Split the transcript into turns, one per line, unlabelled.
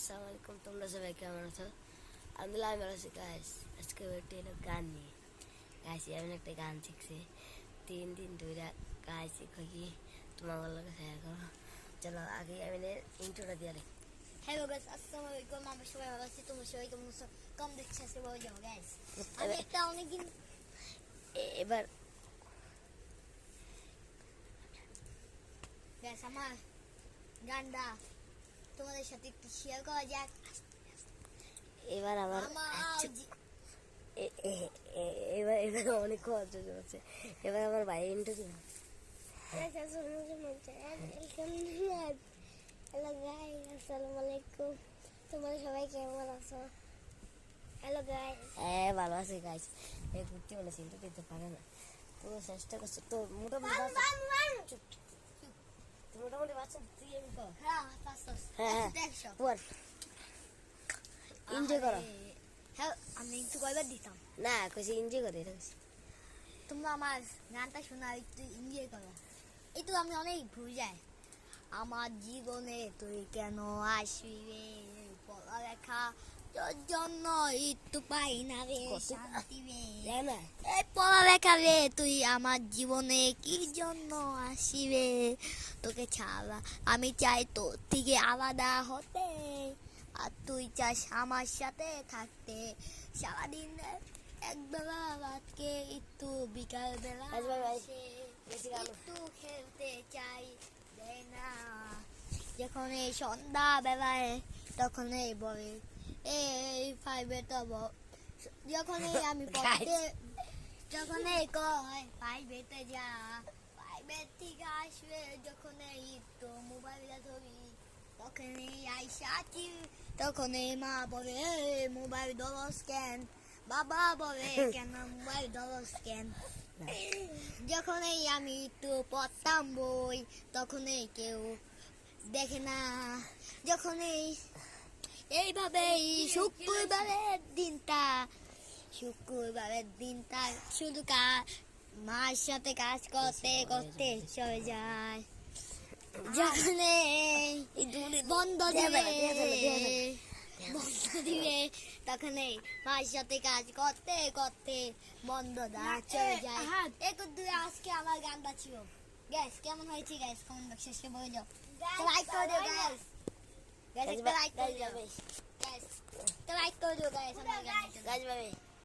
আসসালামু আলাইকুম, তোমরা সবাই কেমন আছো? আলহামদুলিল্লাহ আমি ভালো আছি গাইস। আজকে ওইটি হলো গান নিয়ে। গাইস আমি একটা গান শিখছি, 3 দিন ধরে গাইস শিখে কি তোমার লগে শেয়ার করো। চলো আগে আমি ইন্ট্রোটা দিয়ে রাখি।
হ্যালো গাইস, আসসালামু আলাইকুম। আমরা সবাই ভালো আছি, তোমরা সবাই কেমন আছো? কম দেখছি আজকে বলে যাবো গাইস। আমি একটা অনেকদিন
এবার
গাইস আমার গানটা তোমাদের সাথে একটু শেয়ার করা যাক।
এবার আমার এবার এবার অনেক কষ্ট হচ্ছে। এবার আমার ভাই ইন্ট্রো দিল।
হ্যালো গাইস, আসসালামু আলাইকুম। তোমরা সবাই কেমন আছো? Hello guys.
হ্যাঁ ভালো আছে গাইস। এই কুর্তি বলে ইন্ট্রো দিতে পারে না, তো চেষ্টা করছে তো মোটামুটি মোটামুটি বাচ্চা তুই আমি কর।
হ্যাঁ পাঁচশ।
হ্যাঁ
দেখছো
পর এনজয় করো।
হ্যাঁ আমি একটু কয়বার দিতাম।
না কইছি এনজয় করে রাখছি।
তোমরা আমার গানটা শোনা একটু এনজয় করো। এই তো আমি অনেক ভুল যাই। আমার জীবনে তুই কেন আসবি রে, পড়ালেখা তোর জন্য একটু পাই না রে শান্তি রে।
না
এই পড়ালেখা রে তুই আমার জীবনে কি জন্য আসিবে, তোকে ছাড়া আমি চাই তোর থেকে আলাদা হতে, আর তুই চাস আমার সাথে থাকতে। সারাদিন একবেলা রাতকে একটু বিকাল বেলা একটু খেলতে চাই দেয় না। যখন এই সন্ধ্যা বেলায় তখন এই বলে এই ফাইভে তো যখন আমি পড়তে যখন এই কয় ফাইভেতে যা, ফাইভের থেকে আসবে যখন এই তো মোবাইলটা ধরি, তখন এই আইসা তখন এই মা বলে মোবাইল ধরো স্ক্যান, বাবা বলে কেন মোবাইল ধরো স্ক্যান। যখন এই আমি একটু পড়তাম বই তখন এই কেউ দেখে না। যখন এইভাবে শুক্রবারের দিনটা শুধু মার সাথে কাজ করতে করতে চলে যায়। যখন বন্ধ দিবে তখন মার সাথে কাজ করতে করতে বন্ধ চলে যায়। একটু দূরে আজকে আমার গানটা ছিল গ্যাস। কেমন হয়েছে গ্যাস? কমেন্ট বক্সে এসে বলে যাও, লাইক করে দিও গ্যাস। গ্যাস একটা লাইক করে দিও গ্যাস, একটা লাইক করে দিও গ্যাস আমার গানটা।
গাছ ভাবে